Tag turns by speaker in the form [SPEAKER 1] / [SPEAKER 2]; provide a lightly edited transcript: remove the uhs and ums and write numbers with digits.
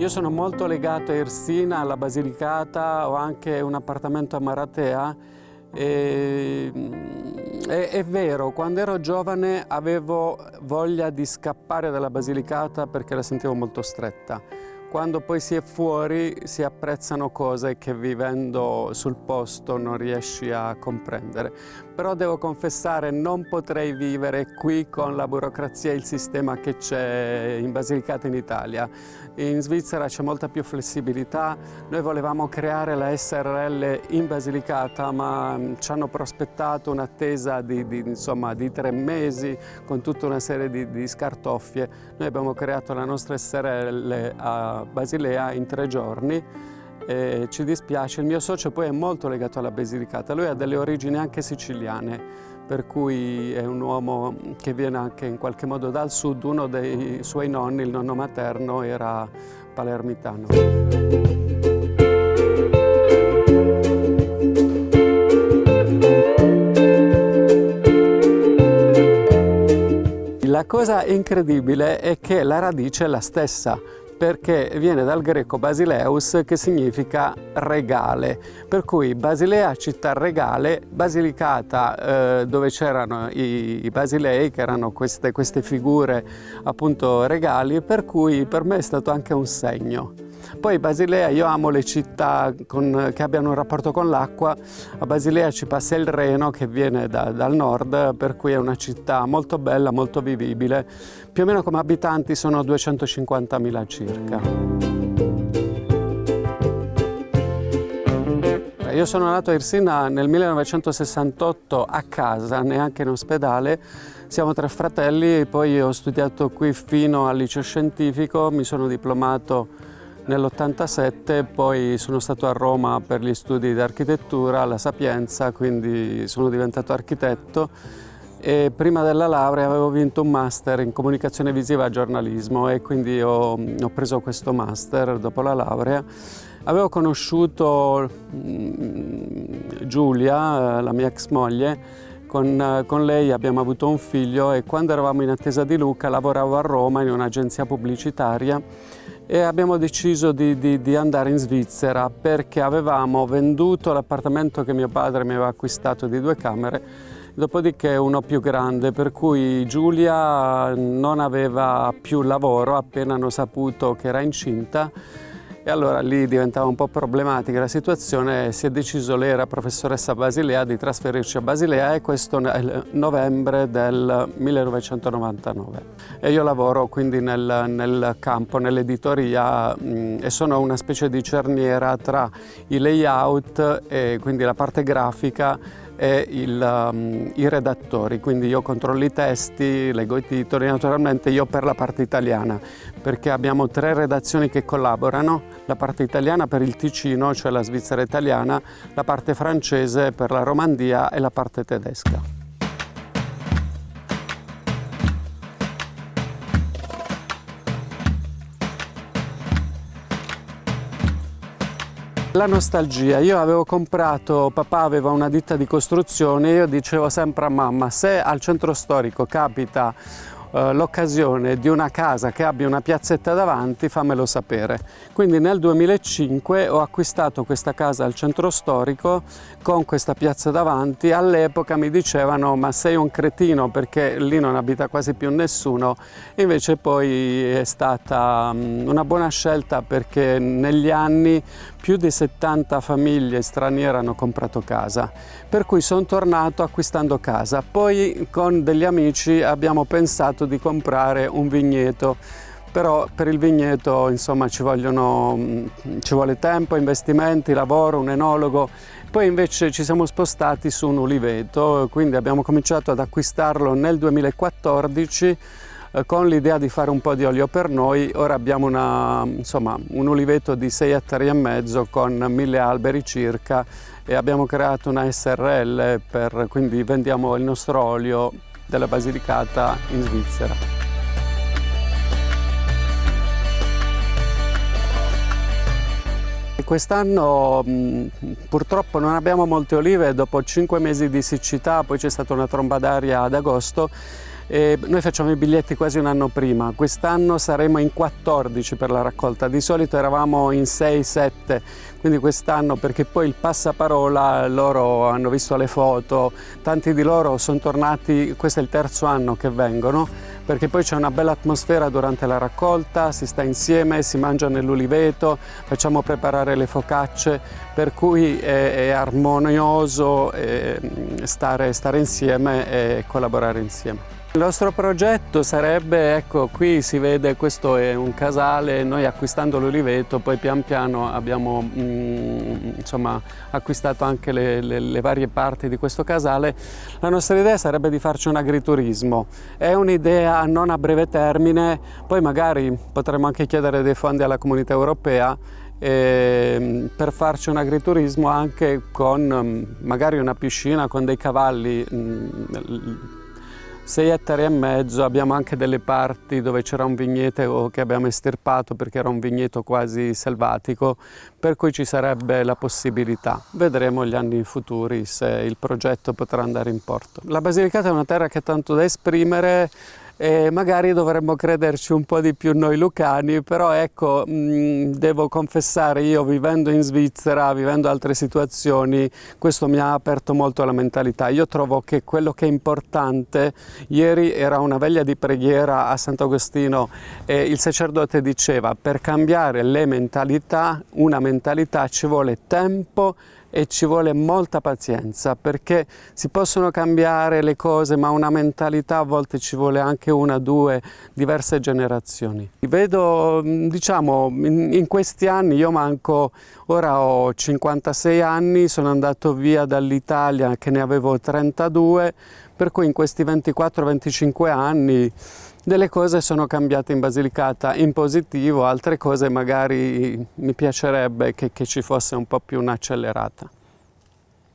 [SPEAKER 1] Io sono molto legato a Irsina, alla Basilicata, ho anche un appartamento a Maratea. È vero, quando ero giovane avevo voglia di scappare dalla Basilicata perché la sentivo molto stretta. Quando poi si è fuori si apprezzano cose che vivendo sul posto non riesci a comprendere. Però devo confessare, non potrei vivere qui con la burocrazia e il sistema che c'è in Basilicata in Italia. In Svizzera c'è molta più flessibilità. Noi volevamo creare la SRL in Basilicata, ma ci hanno prospettato un'attesa di 3 mesi con tutta una serie di scartoffie. Noi abbiamo creato la nostra SRL a Basilea in 3 giorni. Ci dispiace, il mio socio poi è molto legato alla Basilicata, lui ha delle origini anche siciliane, per cui è un uomo che viene anche in qualche modo dal sud. Uno dei suoi nonni, il nonno materno, era palermitano. La cosa incredibile è che la radice è la stessa, perché viene dal greco basileus, che significa regale, per cui Basilea città regale, Basilicata dove c'erano i Basilei, che erano queste figure appunto regali, per cui per me è stato anche un segno. Poi Basilea, io amo le città che abbiano un rapporto con l'acqua. A Basilea ci passa il Reno che viene dal nord, per cui è una città molto bella, molto vivibile. Più o meno come abitanti sono 250.000 circa. Io sono nato a Irsina nel 1968 a casa, neanche in ospedale. Siamo 3 fratelli, poi ho studiato qui fino al liceo scientifico, mi sono diplomato nell'87, poi sono stato a Roma per gli studi di architettura alla Sapienza, quindi sono diventato architetto, e prima della laurea avevo vinto un master in comunicazione visiva e giornalismo, e quindi ho preso questo master dopo la laurea. Avevo conosciuto Giulia, la mia ex moglie. Con lei abbiamo avuto un figlio, e quando eravamo in attesa di Luca lavoravo a Roma in un'agenzia pubblicitaria e abbiamo deciso di andare in Svizzera perché avevamo venduto l'appartamento che mio padre mi aveva acquistato di 2 camere, dopodiché uno più grande, per cui Giulia non aveva più lavoro appena hanno saputo che era incinta. E allora lì diventava un po' problematica la situazione, si è deciso, lei era professoressa a Basilea, di trasferirci a Basilea, e questo nel novembre del 1999. E io lavoro quindi nel campo, nell'editoria, e sono una specie di cerniera tra i layout, e quindi la parte grafica, e i redattori, quindi io controllo i testi, leggo i titoli, naturalmente io per la parte italiana, perché abbiamo 3 redazioni che collaborano, la parte italiana per il Ticino, cioè la Svizzera italiana, la parte francese per la Romandia e la parte tedesca. La nostalgia. Io avevo comprato, papà aveva una ditta di costruzione, io dicevo sempre a mamma: se al centro storico capita l'occasione di una casa che abbia una piazzetta davanti, fammelo sapere. Quindi nel 2005 ho acquistato questa casa al centro storico con questa piazza davanti. All'epoca mi dicevano: ma sei un cretino, perché lì non abita quasi più nessuno. Invece poi è stata una buona scelta, perché negli anni più di 70 famiglie straniere hanno comprato casa, per cui sono tornato acquistando casa. Poi con degli amici abbiamo pensato di comprare un vigneto, però per il vigneto insomma ci vuole tempo, investimenti, lavoro, un enologo. Poi invece ci siamo spostati su un uliveto, quindi abbiamo cominciato ad acquistarlo nel 2014 con l'idea di fare un po' di olio per noi. Ora abbiamo un uliveto di 6,5 ettari con 1000 alberi circa, e abbiamo creato una SRL, quindi vendiamo il nostro olio della Basilicata in Svizzera. Quest'anno purtroppo non abbiamo molte olive, dopo 5 mesi di siccità, poi c'è stata una tromba d'aria ad agosto, e noi facciamo i biglietti quasi un anno prima. Quest'anno saremo in 14 per la raccolta, di solito eravamo in 6-7, quindi quest'anno, perché poi il passaparola, loro hanno visto le foto, tanti di loro sono tornati, questo è il terzo anno che vengono, perché poi c'è una bella atmosfera durante la raccolta, si sta insieme, si mangia nell'uliveto, facciamo preparare le focacce, per cui è armonioso stare insieme e collaborare insieme. Il nostro progetto sarebbe, ecco, qui si vede, questo è un casale, noi acquistando l'uliveto poi pian piano abbiamo insomma, acquistato anche le varie parti di questo casale. La nostra idea sarebbe di farci un agriturismo, è un'idea non a breve termine, poi magari potremmo anche chiedere dei fondi alla Comunità Europea per farci un agriturismo anche con magari una piscina con dei cavalli. 6,5 ettari, abbiamo anche delle parti dove c'era un vigneto che abbiamo estirpato perché era un vigneto quasi selvatico, per cui ci sarebbe la possibilità. Vedremo gli anni futuri se il progetto potrà andare in porto. La Basilicata è una terra che ha tanto da esprimere e magari dovremmo crederci un po' di più noi lucani, però ecco, devo confessare, io vivendo in Svizzera, vivendo altre situazioni, questo mi ha aperto molto la mentalità. Io trovo che quello che è importante, ieri era una veglia di preghiera a Sant'Agostino e il sacerdote diceva: per cambiare le mentalità, una mentalità ci vuole tempo e ci vuole molta pazienza, perché si possono cambiare le cose, ma una mentalità a volte ci vuole anche una, due, diverse generazioni. Vedo, diciamo, in questi anni, io ora ho 56 anni, sono andato via dall'Italia che ne avevo 32, per cui in questi 24-25 anni delle cose sono cambiate in Basilicata in positivo, altre cose magari mi piacerebbe che ci fosse un po' più un'accelerata.